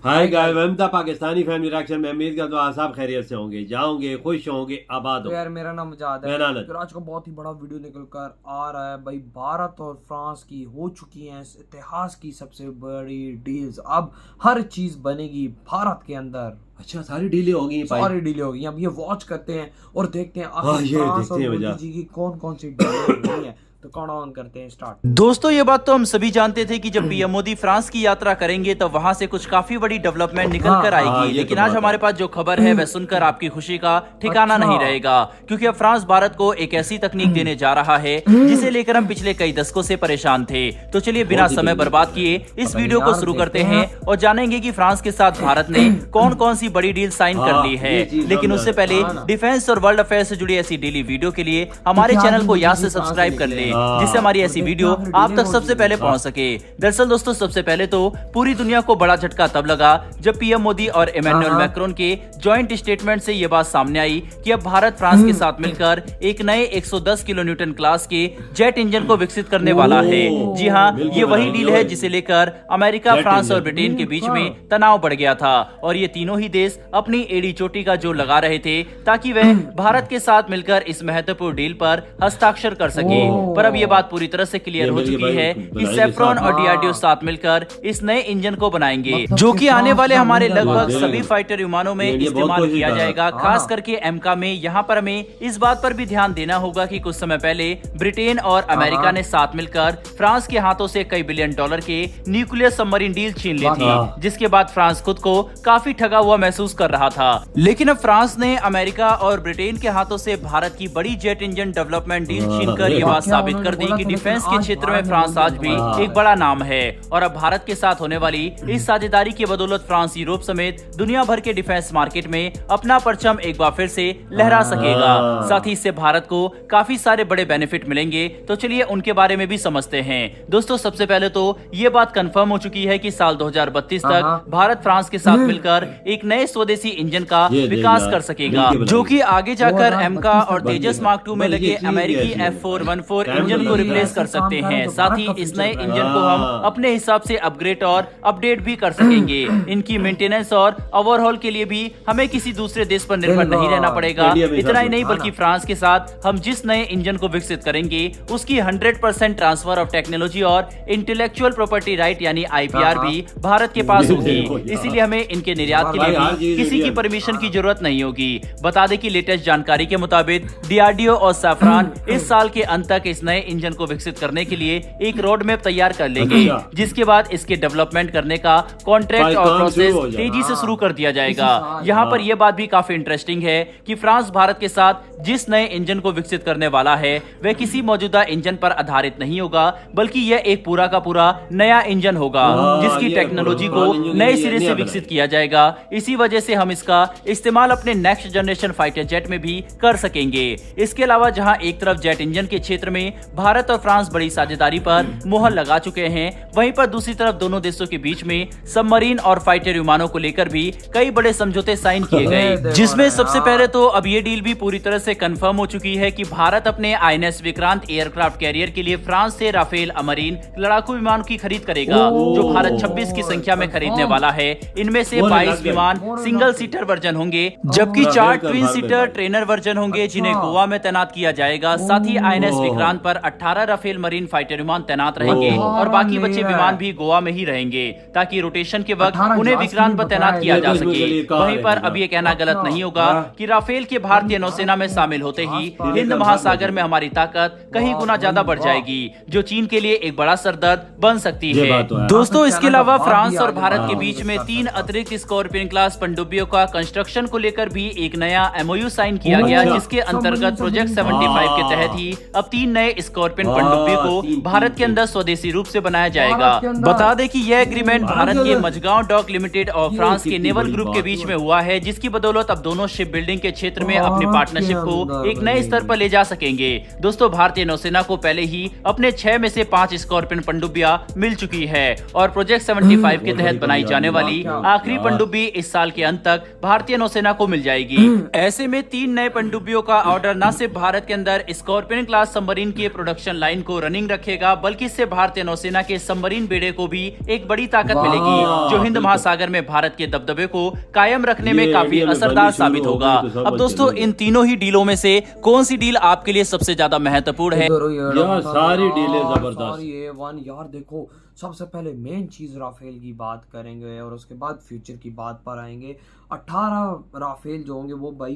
Hi guys, welcome the Pakistani family reaction में। उम्मीद करता हूं आप सब खैरियत से होंगे, जाओगे, खुश होंगे, आबाद तो हो। यार मेरा नाम मुजाद है। मेरा नाम तो आज का बहुत ही बड़ा वीडियो निकल कर आ रहा है भाई। भारत और फ्रांस की हो चुकी हैं इस इतिहास की सबसे बड़ी डील्स। अब हर चीज बनेगी भारत के अंदर। अच्छा, सारी डीले हो गई, सारी डीले हो गई। अब ये वॉच करते हैं और देखते हैं आखिर ये फ्रांस देखते और हैं मोदी जी की कौन कौन सी डीले हो गई हैं। तो काउंटडाउन करते हैं स्टार्ट। दोस्तों, ये बात तो हम सभी जानते थे कि जब पीएम मोदी फ्रांस की यात्रा करेंगे तो वहां से कुछ काफी बड़ी डेवलपमेंट निकल कर आएगी। लेकिन आज हमारे पास जो खबर है वह सुनकर आपकी खुशी का ठिकाना नहीं रहेगा, क्योंकि अब फ्रांस भारत को एक ऐसी तकनीक देने जा रहा है जिसे लेकर हम पिछले कई दशकों से परेशान थे। तो चलिए बिना समय बर्बाद किए इस वीडियो को शुरू करते हैं और जानेंगे कि फ्रांस के साथ भारत ने कौन कौन सी बड़ी डील साइन कर ली है। लेकिन उससे पहले डिफेंस और वर्ल्ड अफेयर से जुड़ी ऐसी डेली वीडियो के लिए हमारे चैनल को यहाँ से सब्सक्राइब कर ले, जिससे हमारी ऐसी वीडियो आप तक सबसे पहले पहुंच सके। दरअसल दोस्तों, सबसे पहले तो पूरी दुनिया को बड़ा झटका तब लगा जब पीएम मोदी और इमैनुअल मैक्रोन के जॉइंट स्टेटमेंट से यह बात सामने आई कि अब भारत फ्रांस के साथ मिलकर एक नए 110 किलो न्यूटन क्लास के जेट इंजन को विकसित करने वाला है। जी हाँ, ये वही डील है जिसे लेकर अमेरिका, फ्रांस और ब्रिटेन के बीच में तनाव बढ़ गया था और ये तीनों ही देश अपनी एड़ी चोटी का जोर लगा रहे थे ताकि वह भारत के साथ मिलकर इस महत्वपूर्ण डील पर हस्ताक्षर कर सके। पर अब ये बात पूरी तरह से क्लियर हो चुकी है कि सेफ्रॉन और डीआरडीओ साथ मिलकर इस नए इंजन को बनाएंगे, जो कि आने वाले हमारे लगभग सभी फाइटर विमानों में इस्तेमाल किया जाएगा, खास करके एमका में। यहाँ पर हमें इस बात पर भी ध्यान देना होगा कि कुछ समय पहले ब्रिटेन और अमेरिका ने साथ मिलकर फ्रांस के हाथों से कई बिलियन डॉलर के न्यूक्लियर सबमरीन डील छीन ली थी, जिसके बाद फ्रांस खुद को काफी ठगा हुआ महसूस कर रहा था। लेकिन अब फ्रांस ने अमेरिका और ब्रिटेन के हाथों से भारत की बड़ी जेट इंजन डेवलपमेंट डील छीनकर ये बात साबित कर दी कि डिफेंस के क्षेत्र में फ्रांस आज भी एक बड़ा नाम है। और अब भारत के साथ होने वाली इस साझेदारी की बदौलत फ्रांस यूरोप समेत दुनिया भर के डिफेंस मार्केट में अपना परचम एक बार फिर से लहरा सकेगा। साथ ही इससे भारत को काफी सारे बड़े बेनिफिट मिलेंगे। तो चलिए उनके बारे में भी समझते हैं। दोस्तों, सबसे पहले तो ये बात कंफर्म हो चुकी है कि साल 2032 तक भारत फ्रांस के साथ मिलकर एक नए स्वदेशी इंजन का विकास कर सकेगा, जो कि आगे जाकर एमका और तेजस मार्क 2 में लगे अमेरिकी F414 इंजन को रिप्लेस कर सकते हैं। साथ ही इस नए इंजन को हम अपने हिसाब से अपग्रेड और अपडेट भी कर सकेंगे। इनकी मेंटेनेंस और ओवरहॉल के लिए भी हमें किसी दूसरे देश पर निर्भर नहीं रहना पड़ेगा। इतना ही नहीं, बल्कि फ्रांस के साथ हम जिस नए इंजन को विकसित करेंगे उसकी 100% ट्रांसफर ऑफ टेक्नोलॉजी और इंटेलेक्चुअल प्रॉपर्टी राइट यानी आईपीआर भी भारत के पास होगी। इसीलिए हमें इनके निर्यात के लिए भी किसी की परमिशन की जरूरत नहीं होगी। बता दें कि लेटेस्ट जानकारी के मुताबिक डीआरडीओ और सैफरान इस साल के अंत तक इस नए इंजन को विकसित करने के लिए एक रोड मैप तैयार कर लेंगे, जिसके बाद इसके डेवलपमेंट करने का कॉन्ट्रैक्ट और प्रोसेस तेजी से शुरू कर दिया जाएगा। यहाँ पर यह बात भी काफी इंटरेस्टिंग है कि फ्रांस भारत के साथ जिस नए इंजन को विकसित करने वाला है वह किसी मौजूदा इंजन पर आधारित नहीं होगा, बल्कि यह एक पूरा का पूरा नया इंजन होगा जिसकी टेक्नोलॉजी को नए सिरे से विकसित किया जाएगा। इसी वजह से हम इसका इस्तेमाल अपने नेक्स्ट जनरेशन फाइटर जेट में भी कर सकेंगे। इसके अलावा जहां एक तरफ जेट इंजन के क्षेत्र में भारत और फ्रांस बड़ी साझेदारी पर मुहर लगा चुके हैं, वहीं पर दूसरी तरफ दोनों देशों के बीच में सबमरीन और फाइटर विमानों को लेकर भी कई बड़े समझौते साइन किए गए, जिसमें सबसे पहले तो अब ये डील भी पूरी तरह से कंफर्म हो चुकी है कि भारत अपने आईएनएस विक्रांत एयरक्राफ्ट कैरियर के लिए फ्रांस से राफेल अमरीन लड़ाकू विमान की खरीद करेगा, जो भारत 26 की संख्या में खरीदने वाला है। इनमें से 22 विमान सिंगल सीटर वर्जन होंगे, जबकि 4 ट्विन सीटर ट्रेनर वर्जन होंगे जिन्हें गोवा में तैनात किया जाएगा। साथ ही आईएनएस विक्रांत पर 18 राफेल मरीन फाइटर विमान तैनात रहेंगे और बाकी बचे विमान भी गोवा में ही रहेंगे, ताकि रोटेशन के वक्त उन्हें विक्रांत पर तैनात किया जा सके। वहीं पर अब ये कहना गलत नहीं होगा कि राफेल के भारतीय नौसेना में शामिल होते ही हिंद महासागर में हमारी ताकत कहीं गुना ज्यादा बढ़ जाएगी, जो चीन के लिए एक बड़ा सरदर्द बन सकती है। दोस्तों, इसके अलावा फ्रांस और भारत के बीच में 3 अतिरिक्त स्कॉर्पियन क्लास पनडुब्बियों का कंस्ट्रक्शन को लेकर भी एक नया एमओयू साइन किया गया, जिसके अंतर्गत प्रोजेक्ट 75 के तहत ही अब 3 नए स्कॉर्पियन पनडुब्बी को भारत के अंदर स्वदेशी रूप से बनाया जाएगा। बता दें कि यह एग्रीमेंट भारत के मझगांव डॉक लिमिटेड और फ्रांस के नेवल ग्रुप के बीच में हुआ है, जिसकी बदौलत अब दोनों शिप बिल्डिंग के क्षेत्र में अपनी पार्टनरशिप को एक नए स्तर पर ले जा सकेंगे। दोस्तों, भारतीय नौसेना को पहले ही अपने 6 में से 5 स्कॉर्पियन पनडुब्बियां मिल चुकी है और प्रोजेक्ट 75 के तहत बनाई जाने वाली आखिरी पनडुब्बी इस साल के अंत तक भारतीय नौसेना को मिल जाएगी। ऐसे में 3 नए पनडुब्बियों का ऑर्डर न सिर्फ भारत के अंदर स्कॉर्पियन क्लास सबमरीन की के प्रोडक्शन लाइन को रनिंग रखेगा, बल्कि इससे भारतीय नौसेना के सबमरीन बेड़े को भी एक बड़ी ताकत मिलेगी, जो हिंद महासागर में भारत के दबदबे को कायम रखने में काफी असरदार साबित होगा। अब दोस्तों, इन तीनों ही डीलों में से कौन सी डील आपके लिए सबसे ज्यादा महत्वपूर्ण है? यार सारी डीलें जबरदस्त। यार देखो, सबसे पहले मेन चीज राफेल की बात करेंगे और उसके बाद फ्यूचर की बात पर आएंगे। 18 राफेल जो होंगे वो भाई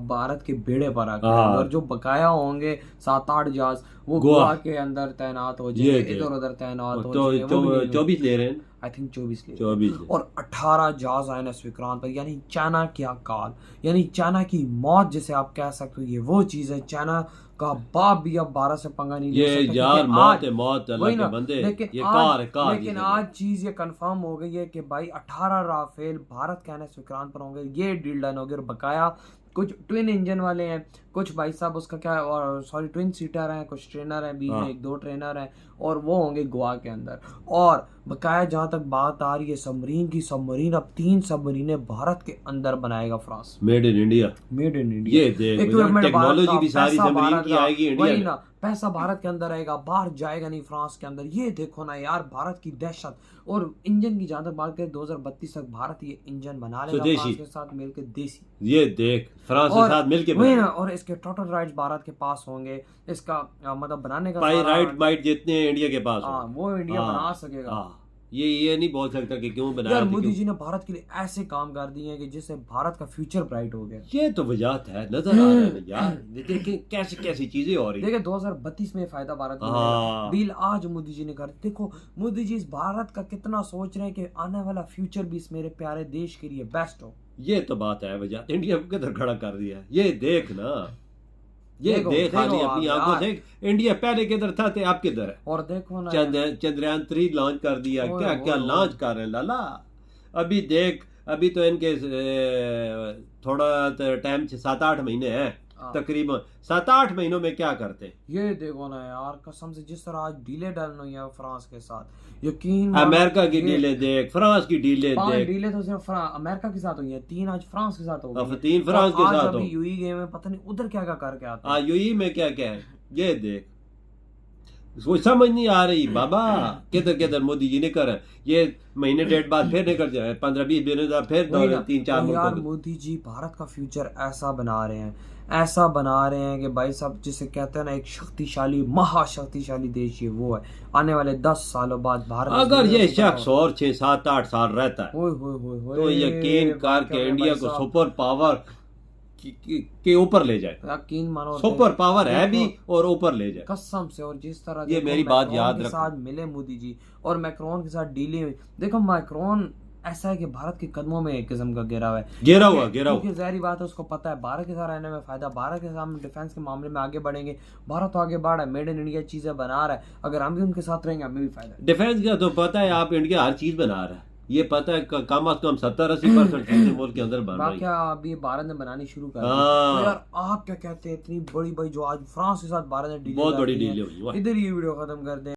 भारत के बेड़े पर आकर और जो बकाया होंगे 7-8 जहाज वो गोवा के अंदर तैनात हो जाएंगे, इधर उधर तैनात हो जाएंगे। 24 ले रहे हैं, आई थिंक 24 ले 24 और 18 जहाज INS विक्रांत पर, यानी चाइना क्या काल, यानी चाइना की मौत जिसे आप कह सकते हो। ये वो चीज है, चाइना का बाप भी अब भारत से पंगा नहीं ले सकता। यार मौत है, मौत अल्लाह के बंदे। लेकिन आज चीज ये कंफर्म हो गई है कि भाई 18 राफेल भारत के INS विक्रांत पर होंगे। ये डील डन होगी। और बकाया कुछ ट्विन इंजन वाले हैं, कुछ भाई साहब उसका क्या, और सॉरी ट्विन सीटर हैं, कुछ ट्रेनर हैं, बीच में 1-2 ट्रेनर हैं, और वो होंगे गोवा के अंदर। और बकाया जहां तक बात आ रही है सबमरीन की, सबमरीन अब 3 सबमरीनें भारत के अंदर बनाएगा France. Made in India, made in India. ये देख टेक्नोलॉजी भी सारी सबमरीन की आएगी इंडिया में। पैसा भारत के अंदर आएगा, बाहर जाएगा नहीं फ्रांस के अंदर। ये देखो ना यार, भारत की दहशत। और इंजन की जहां तक बात करें, 2032 तक भारत ये इंजन बना लेगा फ्रांस के साथ मिलकर, देसी। ये देख, फ्रांस के साथ मिलकर वही ना। और इसके टोटल राइट्स भारत के पास होंगे। इसका मतलब बनाने का राइट बाइट जितने इंडिया के पास, वो इंडिया बना सकेगा। ये नहीं बोल सकता कि क्यों बनाया। यार मोदी जी ने भारत के लिए ऐसे काम कर दिए हैं कि जिससे भारत का फ्यूचर ब्राइट हो गया। ये तो वजह है, नजर आ रहा है यार। देखिए कैसी कैसी चीजें हो रही है। देखिए 2032 में फायदा भारत को डील आज मोदी जी ने कर। देखो मोदी जी इस भारत का कितना सोच रहे हैं कि आने वाला फ्यूचर भी इस मेरे प्यारे देश के लिए बेस्ट हो। ये तो बात है, वजह इंडिया को किधर खड़ा कर दिया। ये देख ना, ये देख खाली अपनी आंखों से इंडिया पहले किधर था ते आप किधर है। और देखो ना, चंद्रयान 3 लॉन्च कर दिया, क्या क्या लॉन्च कर रहे हैं लाला। अभी देख, अभी तो इनके थोड़ा टाइम 7-8 महीने हैं तकरीबन। 7-8 महीनों में क्या करते। ये देखो ना यार, कसम से जिस तरह आज डीले डन हुई है फ्रांस के साथ, यकीन अमेरिका की डीले देख, फ्रांस की डीले देख। डीले तो सिर्फ अमेरिका के साथ हुई है, 3 आज फ्रांस के साथ हो गई। 3 फ्रांस के साथ हो। यूएई गए में पता नहीं उधर क्या क्या करके आते हैं। यूएई में क्या क्या है ये देख, वो समझ नहीं आ रही बाबा। किधर किधर मोदी जी ने करा। ये महीने 1.5 बाद फिर निकल जाए, 15-20 दिन फिर 3-4 यार मोदी जी भारत का फ्यूचर ऐसा बना रहे हैं, ऐसा बना रहे हैं कि भाई साहब जिसे कहते हैं ना एक शक्तिशाली महाशक्तिशाली देश, ये वो है। आने वाले 10 सालों बाद भारत, अगर ये शख्स और 6-7-8 साल रहता है तो यकीन कर के इंडिया को सुपर पावर के ऊपर ले जाए। यकीन मानो, सुपर पावर है भी और ऊपर ले जाए कसम से। और जिस तरह ये मेरी बात याद रखो, साथ मिले मोदी जी और मैक्रोन के साथ डीलिंग। देखो मैक्रोन ऐसा है कि भारत के कदमों में एक किस्म का गिरा हुआ है, गिरा हुआ क्योंकि ज़ाहिर बात है उसको पता है भारत के साथ रहने में फायदा। भारत के साथ डिफेंस के मामले में आगे बढ़ेंगे। भारत तो आगे बढ़ रहा है, मेड इन इंडिया चीजें बना रहा है। अगर हम भी उनके साथ रहेंगे हमें भी फायदा। डिफेंस का तो पता है, आप इंडिया हर चीज बना रहा है, ये पता है। कम अज कम 70-80% चीजें मुल्क के अंदर बन रही है। क्या अभी भारत ने बनानी शुरू कर दी। तो यार आप क्या कहते हैं, इतनी बड़ी जो आज फ्रांस के साथ भारत ने बहुत बड़ी डील हुई। इधर ये वीडियो खत्म कर दें।